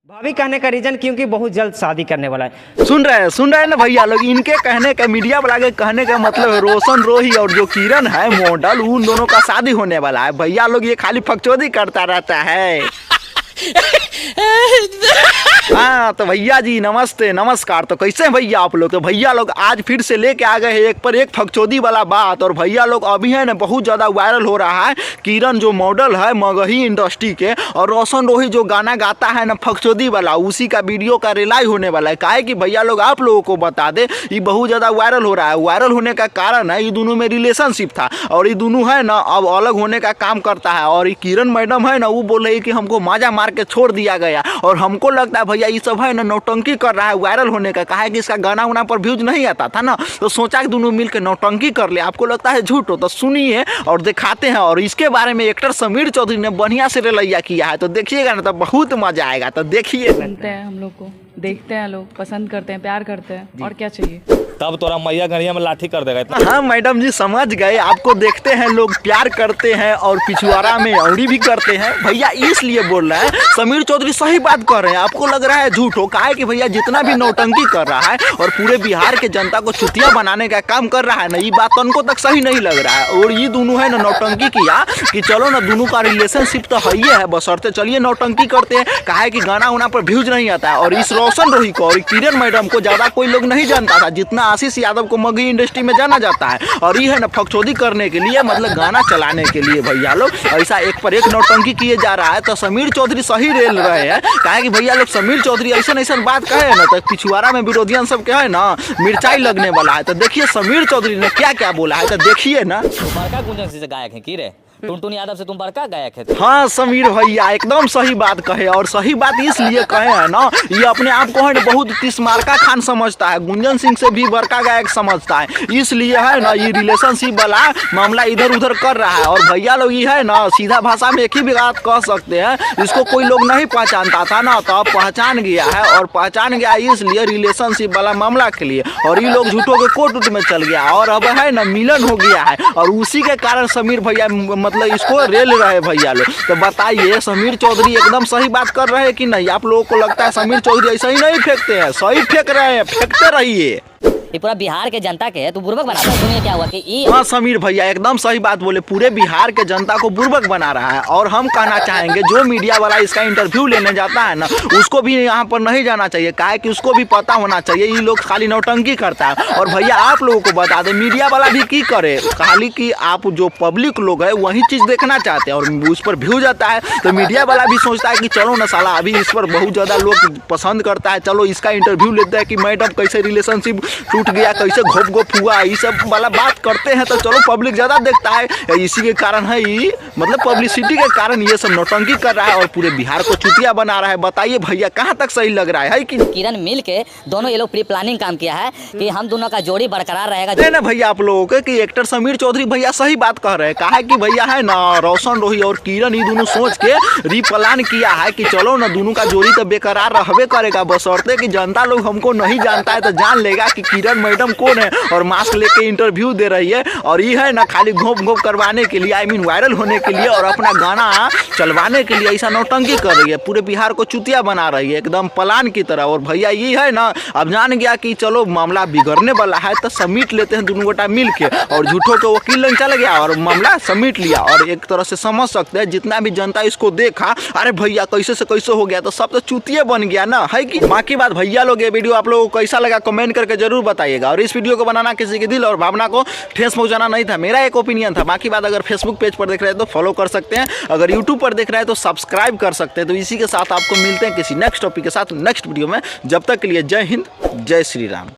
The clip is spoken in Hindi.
भाभी कहने का रीजन क्योंकि बहुत जल्द शादी करने वाला है। सुन रहे हैं ना भैया लोग। इनके कहने का, मीडिया वाला के कहने का मतलब है रोशन रोही और जो किरण है मॉडल, उन दोनों का शादी होने वाला है। भैया लोग ये खाली फकचोदी करता रहता है। हाँ तो भैया जी नमस्ते नमस्कार। तो कैसे हैं भैया आप लोग? तो भैया लोग आज फिर से लेके आ गए हैं एक पर एक फकचोदी वाला बात। और भैया लोग अभी है ना बहुत ज़्यादा वायरल हो रहा है किरण जो मॉडल है मगही इंडस्ट्री के, और रोशन रोही जो गाना गाता है ना फकचोदी वाला, उसी का वीडियो का रिलाई होने वाला है। काहे कि भैया लोग आप लोगों को बता दे ये बहुत ज़्यादा वायरल हो रहा है। वायरल होने का कारण है ये दोनों में रिलेशनशिप था और ये दोनों है ना अब अलग होने का काम करता है। और ये किरण मैडम है ना वो बोल रही कि हमको माजा मार के छोड़ दिया गया। और हमको लगता है भैया ये सब है ना नौटंकी कर रहा है वायरल होने का। कहा है कि इसका गाना उना पर व्यूज नहीं आता था ना, तो सोचा कि दोनों मिलकर नौटंकी कर ले। आपको लगता है झूठ हो तो सुनिए और दिखाते हैं। और इसके बारे में एक्टर समीर चौधरी ने बढ़िया से रिलैया किया है, तो देखिएगा ना तो बहुत मजा आएगा। तो देखिए, सुनते हैं हम लोग को, देखते हैं, लोग पसंद करते हैं, प्यार करते हैं, और क्या चाहिए। तब तोरा मैया गड़िया में लाठी कर देगा इतना। हाँ मैडम जी समझ गए। आपको देखते हैं लोग प्यार करते हैं और पिछुआरा में औड़ी भी करते हैं। भैया इसलिए बोल रहा है समीर चौधरी सही बात कर रहे हैं। आपको लग रहा है झूठ हो। काहे कि भैया जितना भी नौटंकी कर रहा है और पूरे बिहार के जनता को चुतिया बनाने का काम कर रहा है ना, ये बात उनको तक सही नहीं लग रहा है। और ये दोनों है ना नौटंकी किया कि चलो ना दोनों का रिलेशनशिप तो है ही है, बशर्ते चलिए नौटंकी करते हैं। काहे कि गाना उना पर व्यूज नहीं आता है। और इस रोशन रोही को और किरण मैडम को ज्यादा कोई लोग नहीं जानता था जितना आशीष यादव को मगही इंडस्ट्री में जाना जाता है। और ये है ना फकचोदी करने के लिए, मतलब गाना चलाने के लिए भैया लोग ऐसा एक पर एक नौटंकी किए जा रहा है। तो समीर चौधरी सही रेल रहे हैं। काहे कि भैया लोग समीर चौधरी ऐसा बात कहे ना तो पिछुआरा में विरोधियन सब के है ना मिर्चाई लगने वाला है। तो देखिए समीर चौधरी ने क्या क्या बोला है, तो देखिए ना। बड़का गुंजन से गायक है की रे? टुनटुन यादव से तुम बड़का गायक है। हाँ समीर भैया एकदम सही बात कहे। और सही बात इसलिए कहे है ना, ये अपने आप को है ना बहुत तिस्मारका खान समझता है, गुंजन सिंह से भी बड़का गायक समझता है। इसलिए है ना ये रिलेशनशिप वाला मामला इधर उधर कर रहा है। और भैया लोग ये है ना सीधा भाषा में एक ही बात कह सकते हैं, इसको कोई लोग नहीं पहचानता था ना तो अब पहचान गया है। और पहचान गया इसलिए रिलेशनशिप वाला मामला के लिए। और ये लोग झूठों के कोर्ट में चल गया और अब है ना मिलन हो गया है। और उसी के कारण समीर भैया मतलब इसको रेल रहे भैया लोग। तो बताइए समीर चौधरी एकदम सही बात कर रहे हैं कि नहीं? आप लोगों को लगता है समीर चौधरी ऐसा ही नहीं फेंकते हैं? सही फेंक रहे हैं, फेंकते रहिए। ये पूरा बिहार के जनता के है, तू बुर्बक बना रहा है। सुनिए क्या हुआ कि हाँ समीर भैया एकदम सही बात बोले, पूरे बिहार के जनता को बुर्बक बना रहा है। और हम कहना चाहेंगे जो मीडिया वाला इसका इंटरव्यू लेने जाता है ना उसको भी यहाँ पर नहीं जाना चाहिए। काहे कि उसको भी पता होना चाहिए ये लोग खाली नौटंकी करता है। और भैया आप लोगों को बता दें मीडिया वाला भी की करे, खाली कि आप जो पब्लिक लोग है वही चीज देखना चाहते हैं और उस पर व्यू जाता है। तो मीडिया वाला भी सोचता है कि चलो ना साला अभी इस पर बहुत ज्यादा लोग पसंद करता है, चलो इसका इंटरव्यू लेते हैं कि मैडम कैसे रिलेशनशिप टूट गया, कैसे घोप घोप हुआ, ये सब वाला बात करते हैं। तो चलो पब्लिक ज्यादा देखता है, इसी के कारण है ये मतलब पब्लिसिटी के कारण ये सब नौटंकी कर रहा है और पूरे बिहार को चुतिया बना रहा है। बताइए भैया कहाँ तक सही लग रहा है कि किरण मिल के दोनों ये लोग प्री प्लानिंग काम किया है कि हम दोनों का जोड़ी बरकरार रहेगा। नहीं ना भैया आप लोगों के कि एक्टर समीर चौधरी भैया सही बात कह रहे हैं। कहा है कि भैया है ना रोशन रोही और किरण ये दोनों सोच के रीप्लान किया है कि चलो ना दोनों का जोड़ी तो बेकरार रहबे करेगा, बशर्ते कि जनता लोग हमको नहीं जानता है तो जान लेगा कि किरण मैडम कौन है और मास्क लेके इंटरव्यू दे रही है। और ये है ना खाली घोप घोप करवाने के लिए, आई मीन वायरल होने के लिए और अपना गाना चलवाने के लिए ऐसा नौटंकी कर रही है, पूरे बिहार को चुतिया बना रही है एकदम प्लान की तरह। और भैया ये है ना अब जान गया कि चलो मामला बिगड़ने वाला है तो समेट लेते हैं दोनों गोटा मिल के। और झूठों के वकील लग चल गया और मामला समेट लिया। और एक तरह से समझ सकते हैं जितना भी जनता इसको देखा, अरे भैया कैसे से कैसे हो गया, तो सब तो चुतिया बन गया ना है कि। बाकी बात भैया लोग ये वीडियो आप लोगों को कैसा लगा कमेंट करके जरूर बताइएगा। और इस वीडियो को बनाना किसी के दिल और भावना को ठेस पहुंचाना नहीं था, मेरा एक ओपिनियन था। बाकी बात अगर फेसबुक पेज पर देख रहे हैं तो फॉलो कर सकते हैं, अगर यूट्यूब पर देख रहे हैं तो सब्सक्राइब कर सकते हैं। तो इसी के साथ आपको मिलते हैं किसी नेक्स्ट टॉपिक के साथ नेक्स्ट वीडियो में। जब तक के लिए जय हिंद जय श्री राम।